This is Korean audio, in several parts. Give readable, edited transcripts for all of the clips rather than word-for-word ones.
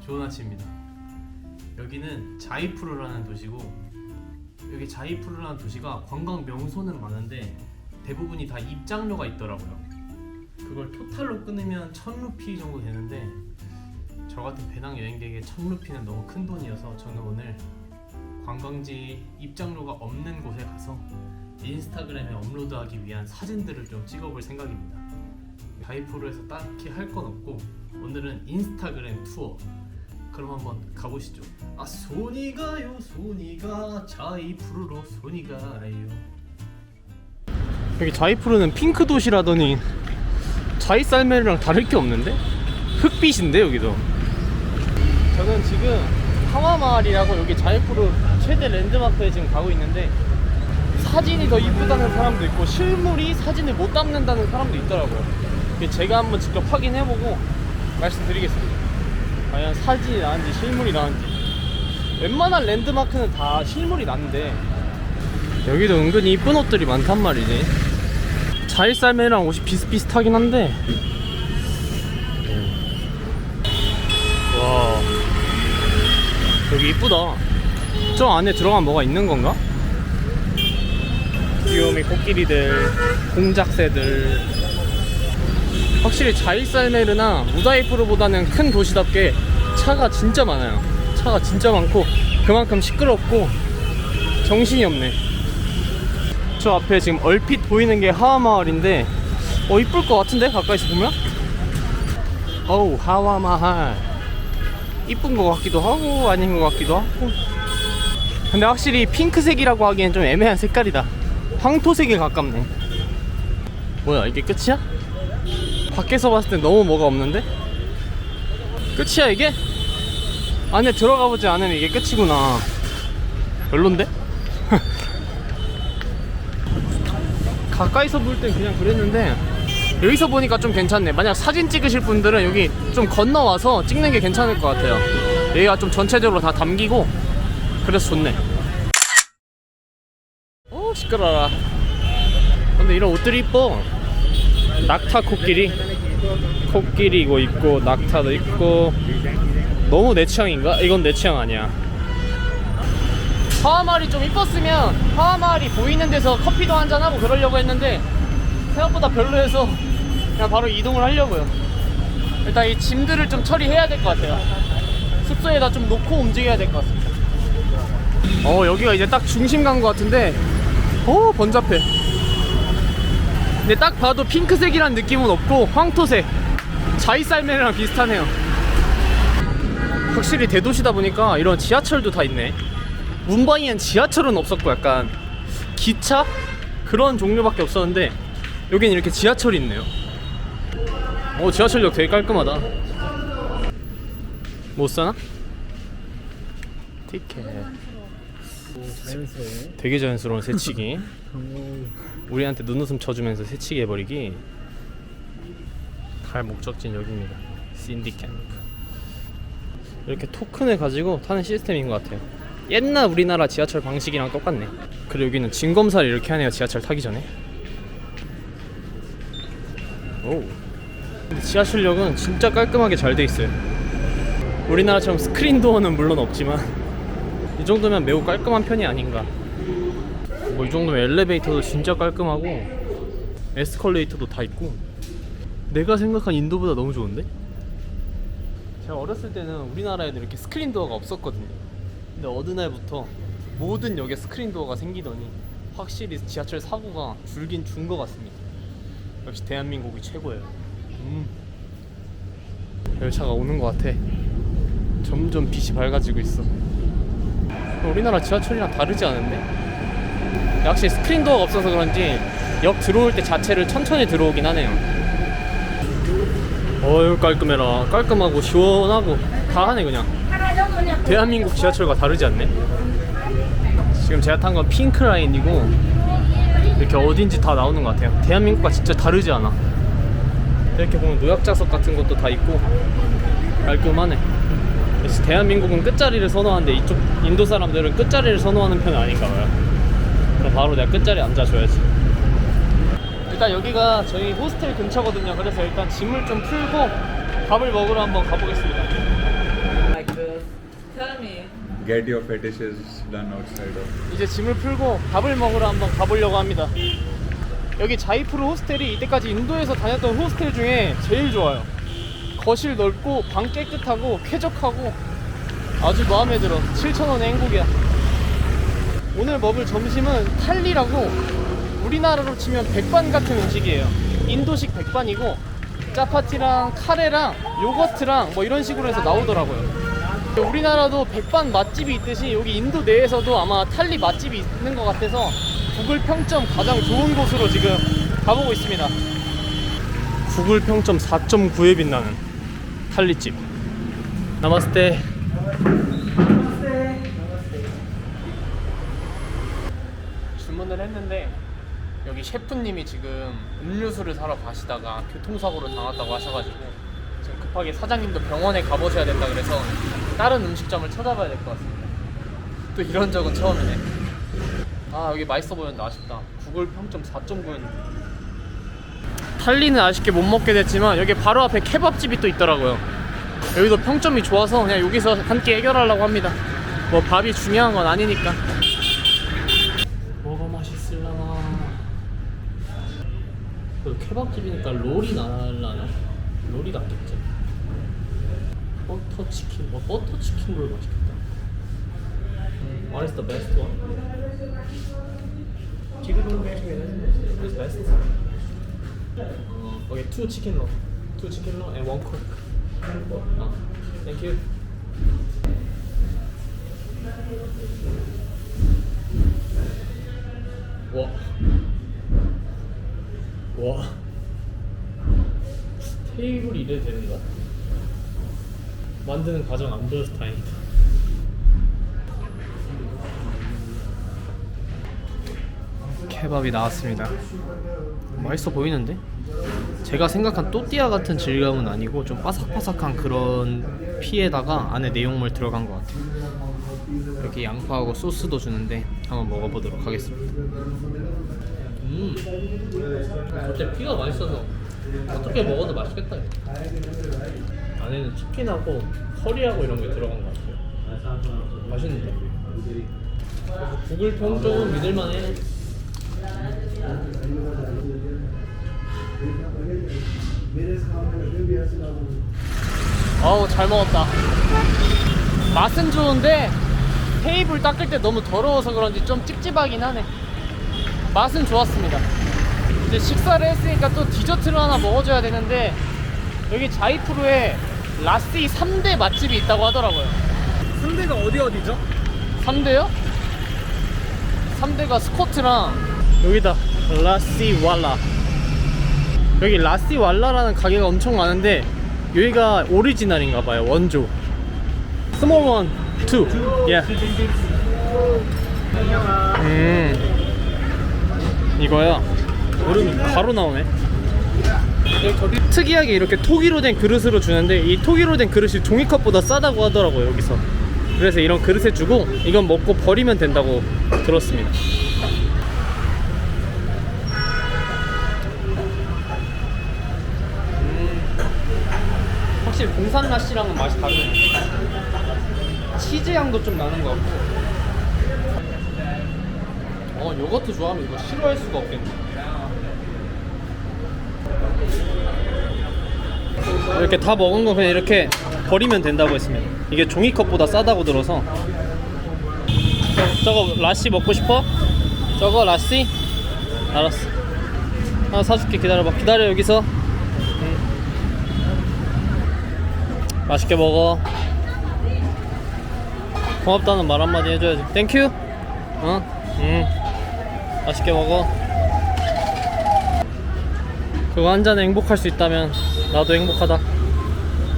좋은 아침입니다. 여기는 자이푸르라는 도시고, 여기 자이푸르라는 도시가 관광 명소는 많은데 대부분이 다 입장료가 있더라고요. 그걸 토탈로 끊으면 1000루피 정도 되는데, 저 같은 배낭 여행객의 1000루피는 너무 큰 돈이어서 저는 오늘 관광지 입장료가 없는 곳에 가서 인스타그램에 업로드하기 위한 사진들을 좀 찍어볼 생각입니다. 자이푸르에서 딱히 할 건 없고 오늘은 인스타그램 투어. 그럼 한번 가보시죠. 아, 손이 가요, 손이 가, 자이푸르로 손이 가요. 여기 자이푸르는 핑크 도시라더니 자이살메르랑 다를 게 없는데? 흑빛인데 여기도. 저는 지금 하와마을이라고 여기 자이푸르 최대 랜드마크에 지금 가고 있는데, 사진이 더 이쁘다는 사람도 있고 실물이 사진을 못 담는다는 사람도 있더라고요. 제가 한번 직접 확인해보고 말씀드리겠습니다. 과연 사진이 나은지 실물이 나은지. 웬만한 랜드마크는 다 실물이 나는데 여기도 은근히 이쁜 옷들이 많단 말이지. 자이살메랑 옷이 비슷비슷하긴 한데, 와, 여기 이쁘다. 저 안에 들어가면 뭐가 있는 건가? 귀요미 코끼리들, 공작새들. 확실히 자이살메르나 우다이푸르보다는 큰 도시답게 차가 진짜 많아요. 차가 진짜 많고 그만큼 시끄럽고 정신이 없네. 저 앞에 지금 얼핏 보이는 게 하와마을인데, 이쁠 것 같은데 가까이서 보면? 어우, 하와마을 이쁜 것 같기도 하고 아닌 것 같기도 하고. 근데 확실히 핑크색이라고 하기엔 좀 애매한 색깔이다. 황토색에 가깝네. 뭐야, 이게 끝이야? 밖에서 봤을 땐 너무 뭐가 없는데? 끝이야 이게? 안에 들어가보지 않으면 이게 끝이구나. 별론데? 가까이서 볼 땐 그냥 그랬는데 여기서 보니까 좀 괜찮네. 만약 사진 찍으실 분들은 여기 좀 건너와서 찍는 게 괜찮을 것 같아요. 여기가 좀 전체적으로 다 담기고 그래서 좋네. 시끄러라. 근데 이런 옷들이 이뻐. 낙타 코끼리 이거 있고, 낙타도 있고. 너무 내 취향인가? 이건 내 취향 아니야. 하와마을이 좀 이뻤으면 하와마을이 보이는 데서 커피도 한잔하고 그러려고 했는데 생각보다 별로여서 그냥 바로 이동을 하려고요. 일단 이 짐들을 좀 처리해야 될 것 같아요. 숙소에다 좀 놓고 움직여야 될 것 같습니다. 여기가 이제 딱 중심 간 것 같은데, 번잡해. 근데 딱 봐도 핑크색이란 느낌은 없고 황토색, 자이살메르랑 비슷하네요. 확실히 대도시다 보니까 이런 지하철도 다 있네. 뭄바이엔 지하철은 없었고 약간 기차? 그런 종류밖에 없었는데 여긴 이렇게 지하철이 있네요. 지하철역 되게 깔끔하다. 못 사나? 티켓. 자연스러워. 되게 자연스러운 새치기. 우리한테 눈웃음 쳐주면서 새치기 해버리기. 갈 목적지는 여기입니다. 신디 캠프. 이렇게 토큰을 가지고 타는 시스템인 것 같아요. 옛날 우리나라 지하철 방식이랑 똑같네. 그리고 여기는 짐 검사를 이렇게 하네요. 지하철 타기 전에. 근데 지하철역은 진짜 깔끔하게 잘 돼 있어요. 우리나라처럼 스크린 도어는 물론 없지만 이 정도면 매우 깔끔한 편이 아닌가. 이 정도면 엘리베이터도 진짜 깔끔하고 에스컬레이터도 다 있고, 내가 생각한 인도보다 너무 좋은데? 제가 어렸을 때는 우리나라에도 이렇게 스크린 도어가 없었거든요. 근데 어느 날부터 모든 역에 스크린 도어가 생기더니 확실히 지하철 사고가 줄긴 준 것 같습니다. 역시 대한민국이 최고예요. 열차가 오는 것 같아. 점점 빛이 밝아지고 있어. 우리나라 지하철이랑 다르지 않은데? 역시 스크린 도어가 없어서 그런지 역 들어올 때 자체를 천천히 들어오긴 하네요. 깔끔해라. 깔끔하고 시원하고 다 하네 그냥. 대한민국 지하철과 다르지 않네? 지금 제가 탄 건 핑크 라인이고 이렇게 어딘지 다 나오는 것 같아요. 대한민국과 진짜 다르지 않아. 이렇게 보면 노약자석 같은 것도 다 있고 깔끔하네. 역시 대한민국은 끝자리를 선호하는데 이쪽 인도 사람들은 끝자리를 선호하는 편은 아닌가 봐요. 그럼 바로 내가 끝자리에 앉아줘야지. 일단 여기가 저희 호스텔 근처거든요. 그래서 일단 짐을 좀 풀고 밥을 먹으러 한번 가보겠습니다. get your fetishes done outside of. 이제 짐을 풀고 밥을 먹으러 한번 가보려고 합니다. 여기 자이푸르 호스텔이 이때까지 인도에서 다녔던 호스텔 중에 제일 좋아요. 거실 넓고 방 깨끗하고 쾌적하고 아주 마음에 들어. 7,000원의 행복이야. 오늘 먹을 점심은 탈리라고 우리나라로 치면 백반 같은 음식이에요. 인도식 백반이고 짜파티랑 카레랑 요거트랑 뭐 이런 식으로 해서 나오더라고요. 우리나라도 백반 맛집이 있듯이 여기 인도 내에서도 아마 탈리 맛집이 있는 것 같아서 구글 평점 가장 좋은 곳으로 지금 가보고 있습니다. 구글 평점 4.9에 빛나는 탈리집. 나마스테. 주문을 했는데 여기 셰프님이 지금 음료수를 사러 가시다가 교통사고로 당했다고 하셔가지고 지금 급하게 사장님도 병원에 가보셔야 된다 그래서 다른 음식점을 찾아봐야 될 것 같습니다. 또 이런 적은 처음이네. 아, 여기 맛있어 보였는데 아쉽다. 구글 평점 4.9였는데. 탈리는 아쉽게 못 먹게 됐지만 여기 바로 앞에 케밥집이 또 있더라고요. 여기도 평점이 좋아서 그냥 여기서 함께 해결하려고 합니다. 뭐 밥이 중요한 건 아니니까. 뭐가 맛있을라나. 그 케밥집이니까 롤이 나려나? 롤이 낫겠지. 버터치킨, 버터치킨 롤 맛있겠다. What is the best one? Chicken roll is best. Okay, 2 chicken roll. 2 chicken roll and 1 coke. Thank you. 와. 와. 테이블이 이래도 되는가? 만드는 과정 안 보여서 다행이다. 케밥이 나왔습니다. 맛있어 보이는데? 제가 생각한 또띠아 같은 질감은 아니고 좀 바삭바삭한 그런 피에다가 안에 내용물 들어간 것 같아요. 이렇게 양파하고 소스도 주는데 한번 먹어보도록 하겠습니다. 갑자기 피가 맛있어서 어떻게 먹어도 맛있겠다. 안에는 치킨하고 커리하고 이런 게 들어간 것 같아요. 맛있는데? 구글 평점은 믿을만해. 어우, 잘 먹었다. 맛은 좋은데 테이블 닦을 때 너무 더러워서 그런지 좀 찝찝하긴 하네. 맛은 좋았습니다. 이제 식사를 했으니까 또 디저트를 하나 먹어줘야 되는데 여기 자이푸르에 라시 3대 맛집이 있다고 하더라고요. 3대가 어디죠? 3대요? 3대가 스코트랑 여기다 라시 왈라. 여기 라시 왈라라는 가게가 엄청 많은데 여기가 오리지널인가봐요. 원조. Small one, 2. Yeah. 이거야. 얼음이 바로 나오네. 특이하게 이렇게 토기로 된 그릇으로 주는데 이 토기로 된 그릇이 종이컵보다 싸다고 하더라고요. 여기서. 그래서 이런 그릇에 주고 이건 먹고 버리면 된다고 들었습니다. 확실히 공산 라시랑은 맛이 다르네요. 치즈 향도 좀 나는 것 같고. 요거트 좋아하면 이거 싫어할 수가 없겠네. 이렇게 다 먹은 거 그냥 이렇게 버리면 된다고 했습니다. 이게 종이컵보다 싸다고 들어서. 저거 라시 먹고 싶어? 저거 라시? 알았어. 하나 사줄게. 기다려봐. 기다려 여기서. 맛있게 먹어. 고맙다는 말 한마디 해줘야지. 땡큐. 맛있게 먹어. 그거 한 잔에 행복할 수 있다면 나도 행복하다.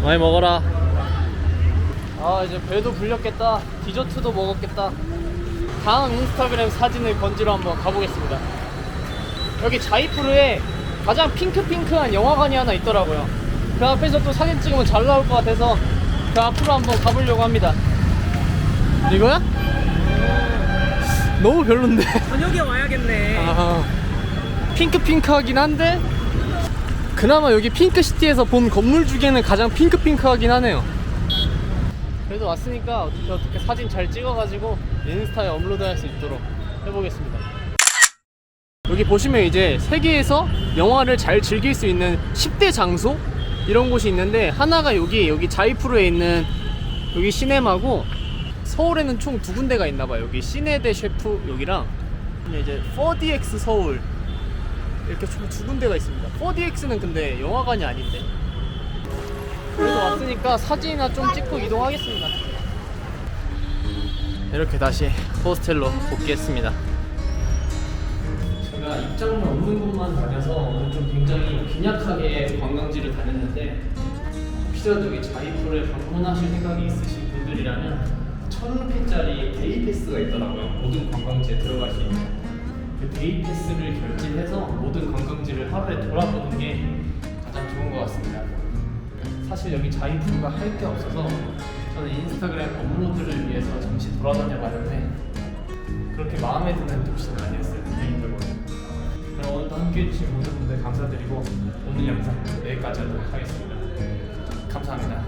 많이 먹어라. 아, 이제 배도 불렸겠다. 디저트도 먹었겠다. 다음 인스타그램 사진을 건지러 한번 가보겠습니다. 여기 자이푸르에 가장 핑크핑크한 영화관이 하나 있더라고요. 그 앞에서 또 사진 찍으면 잘 나올 것 같아서 그 앞으로 한번 가보려고 합니다. 이거야? 너무 별론데? 저녁에 와야겠네. 핑크핑크하긴 한데 그나마 여기 핑크시티에서 본 건물 중에는 가장 핑크핑크하긴 하네요. 그래도 왔으니까 어떻게 사진 잘 찍어가지고 인스타에 업로드할 수 있도록 해보겠습니다. 여기 보시면 이제 세계에서 영화를 잘 즐길 수 있는 10대 장소 이런 곳이 있는데, 하나가 여기 자이프루에 있는 여기 시네마고, 서울에는 총 2군데가 있나봐요. 여기 시네대 셰프 여기랑 이제 4DX 서울 이렇게 총 2군데가 있습니다. 4DX는 근데 영화관이 아닌데. 그래도 왔으니까 사진이나 좀 찍고 이동하겠습니다. 이렇게 다시 호스텔로 복귀했습니다. 제가 입장료 없는 곳만 다녀서 오늘 좀 굉장히 빈약하게 관광지를 다녔는데, 혹시라도 여기 자이프루에 방문하실 생각이 있으신 분들이라면 1,000루피짜리 데이 패스가 있더라고요. 모든 관광지에 들어갈 수 있는 그 데이 패스를 결제해서 모든 관광지를 하루에 돌아보는 게 가장 좋은 것 같습니다. 사실 여기 자이프루가 할 게 없어서 저는 인스타그램 업로드를 위해서 잠시 돌아다녀 봤는데 그렇게 마음에 드는 도시는 아니었어요, 개인적으로. 그럼 오늘도 함께 해주신 모든 분들 감사드리고 오늘 영상 여기까지 하도록 하겠습니다. 감사합니다.